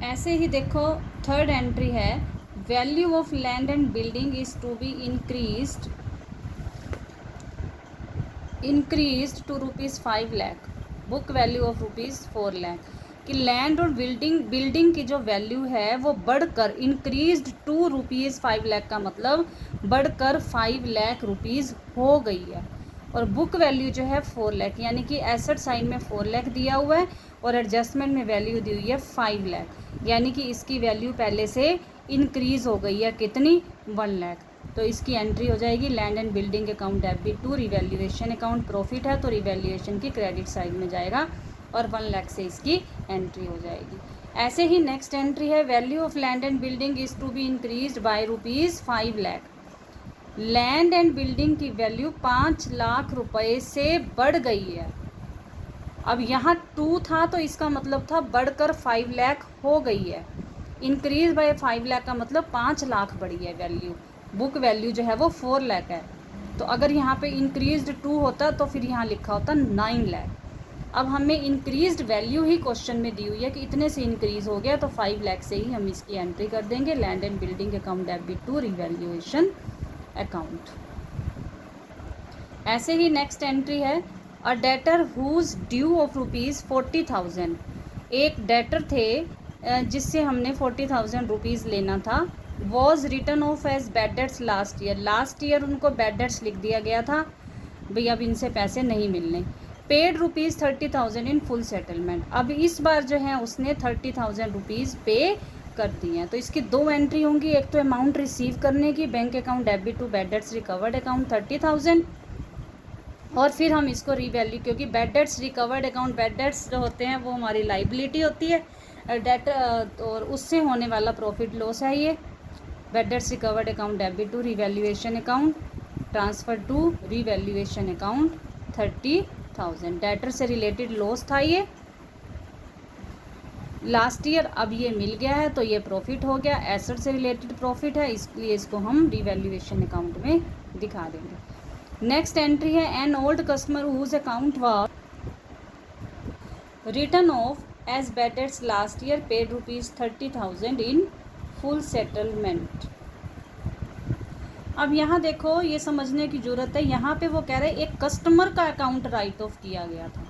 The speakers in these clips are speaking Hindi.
ऐसे ही देखो थर्ड एंट्री है, value of land and building is to be increased to ₹5 lakh, book value of ₹4 lakh. कि लैंड और बिल्डिंग की जो वैल्यू है वो बढ़कर इंक्रीज्ड टू ₹5 लाख का मतलब बढ़कर 5 लाख रुपीज़ हो गई है। और बुक वैल्यू जो है 4 लाख, यानी कि एसेट साइड में 4 लाख दिया हुआ है और एडजस्टमेंट में वैल्यू दी हुई है 5 लाख, यानी कि इसकी वैल्यू पहले से इंक्रीज़ हो गई है कितनी, 1 लाख। तो इसकी एंट्री हो जाएगी land and building account debit to revaluation account, profit है तो रिवैल्यूएशन की क्रेडिट साइड में जाएगा और 1 लाख से इसकी एंट्री हो जाएगी। ऐसे ही नेक्स्ट एंट्री है, value of land and building is to be increased by ₹5 lakh. Land and building की वैल्यू 5 लाख रुपए से बढ़ गई है। अब यहाँ 2 था तो इसका मतलब था बढ़कर 5 लाख हो गई है। इंक्रीज बाय 5 लाख का मतलब 5 लाख बढ़ी है वैल्यू। बुक वैल्यू जो है वो 4 लाख है, तो अगर यहाँ पे इंक्रीज्ड 2 होता तो फिर यहाँ लिखा होता 9 लाख। अब हमें इंक्रीज्ड वैल्यू ही क्वेश्चन में दी हुई है कि इतने से इंक्रीज़ हो गया, तो 5 लाख से ही हम इसकी एंट्री कर देंगे land and building account debit to revaluation account. ऐसे ही नेक्स्ट एंट्री है, a debtor whose due of ₹40,000। एक डेटर थे जिससे हमने 40,000 रुपीज़ लेना था, was written off as bad debts last year. Last year उनको बैड डेट्स लिख दिया गया था, भाई अब इनसे पैसे नहीं मिलने। Paid ₹30,000 in full settlement. अब इस बार जो है उसने 30,000 रुपीज़ पे कर दिए हैं, तो इसकी 2 एंट्री होंगी। एक तो अमाउंट रिसीव करने की, bank account debit to bad debts recovered account 30,000, और फिर हम इसको रीवैल्यू, क्योंकि bad debts recovered account, bad debts जो होते हैं वो हमारी लाइबिलिटी होती है डेट, और उससे होने वाला प्रॉफिट लॉस है ये। Bad debts recovered account debit to revaluation account, transfer to revaluation account 30,000। Debtor से रिलेटेड लॉस था ये लास्ट ईयर, अब ये मिल गया है तो ये प्रॉफिट हो गया। एसेट से रिलेटेड प्रॉफिट है, इसलिए इसको हम रिवैल्यूएशन अकाउंट में दिखा देंगे। नेक्स्ट एंट्री है, an old customer whose account was written off as bad debts last year paid ₹30,000 in full settlement. अब यहाँ देखो ये समझने की ज़रूरत है, यहाँ पे वो कह रहे हैं एक कस्टमर का अकाउंट राइट ऑफ किया गया था,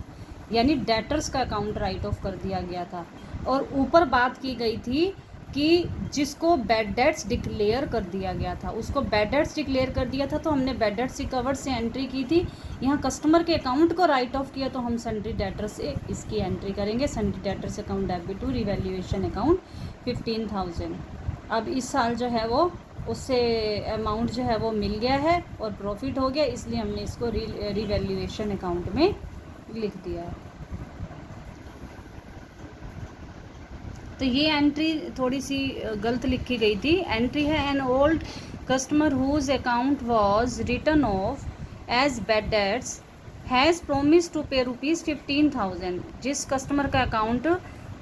यानी डेटर्स का अकाउंट राइट ऑफ कर दिया गया था, और ऊपर बात की गई थी कि जिसको बैड डेट्स डिक्लेयर कर दिया गया था उसको बैड डेट्स डिक्लेयर कर दिया था, तो हमने बैड डेट्स रिकवर्ड से एंट्री की थी। यहाँ कस्टमर के अकाउंट को राइट ऑफ किया तो हम सन्ड्री डेटर से इसकी एंट्री करेंगे, sundry debtors account debit to revaluation account 15,000। अब इस साल जो है वो उससे अमाउंट जो है वो मिल गया है और प्रॉफिट हो गया, इसलिए हमने इसको रिवैल्यूएशन अकाउंट में लिख दिया है। तो ये एंट्री थोड़ी सी गलत लिखी गई थी। एंट्री है, an old customer whose account was written off as bad debts has promise to pay ₹15,000। जिस कस्टमर का अकाउंट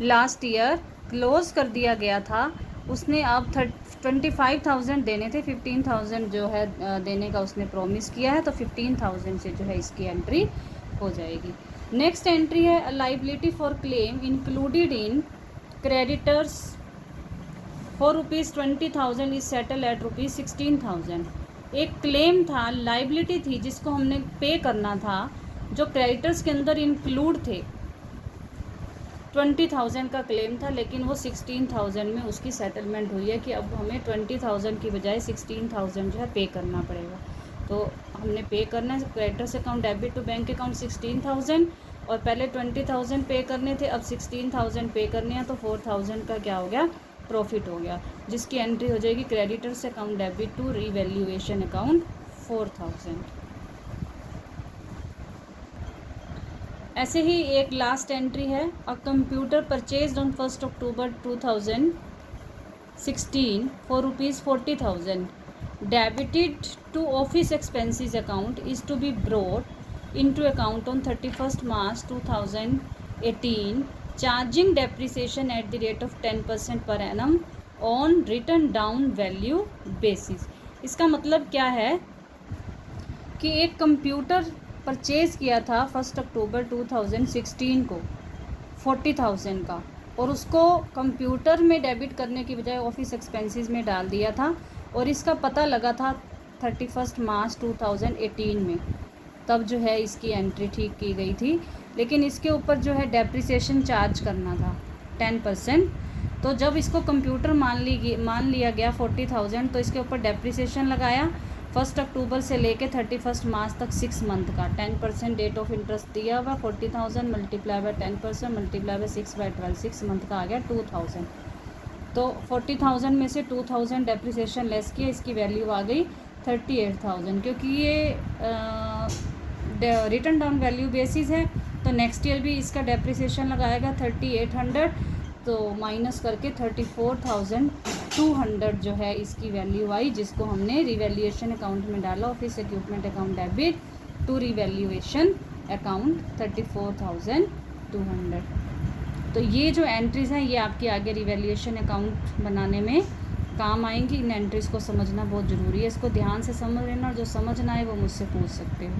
लास्ट ईयर क्लोज कर दिया गया था उसने अब 25,000 देने थे, 15,000 जो है देने का उसने प्रॉमिस किया है, तो 15,000 से जो है इसकी एंट्री हो जाएगी। नेक्स्ट एंट्री है, liability for claim included in creditors for ₹20,000 is settle at ₹16,000। एक क्लेम था, लाइबिलिटी थी जिसको हमने पे करना था, जो क्रेडिटर्स के अंदर इंक्लूड थे। 20,000 का क्लेम था, लेकिन वो 16,000 में उसकी सेटलमेंट हुई है कि अब हमें 20,000 की बजाय 16,000 जो है पे करना पड़ेगा। तो हमने पे करना है, creditors account debit to bank account 16,000, और पहले 20,000 पे करने थे, अब 16,000 पे करने हैं, तो 4,000 का क्या हो गया, प्रॉफिट हो गया, जिसकी एंट्री हो जाएगी creditors account debit to revaluation account 4,000। ऐसे ही एक लास्ट एंट्री है, a computer purchased on 1 October 2016 for ₹40,000 debited to office expenses account is to be brought into account on 31 March 2018 charging depreciation at the rate of 10% per annum on written down value basis. इसका मतलब क्या है कि एक कंप्यूटर परचेज़ किया था 1 अक्टूबर 2016 को 40,000 का, और उसको कंप्यूटर में डेबिट करने की बजाय ऑफिस एक्सपेंसेस में डाल दिया था, और इसका पता लगा था 31 मार्च 2018 में, तब जो है इसकी एंट्री ठीक की गई थी। लेकिन इसके ऊपर जो है डेप्रिसिएशन चार्ज करना था 10%। तो जब इसको कंप्यूटर मान लिया गया 40,000, तो इसके ऊपर डेप्रिसिएशन लगाया 1 अक्टूबर से लेके 31 मार्च तक 6 मंथ का 10% रेट ऑफ इंटरेस्ट दिया हुआ। 40,000 multiply by 10% multiply by 6/12, 6 month का आ गया 2,000। तो 40,000 में से 2,000 डेप्रिसिएशन लेस किया, इसकी वैल्यू आ गई 38,000। क्योंकि ये रिटर्न डाउन वैल्यू बेसिस है, तो नेक्स्ट ईयर भी इसका डेप्रिसिएशन लगाएगा 3800, तो माइनस करके 34,200 जो है इसकी वैल्यू आई, जिसको हमने रिवैल्यूएशन अकाउंट में डाला, office equipment account debit to revaluation account 34,200। तो ये जो एंट्रीज़ हैं ये आपके आगे रिवैल्यूएशन अकाउंट बनाने में काम आएंगी। इन एंट्रीज़ को समझना बहुत ज़रूरी है, इसको ध्यान से समझ लेना, और जो समझ ना आए वो मुझसे पूछ सकते हो।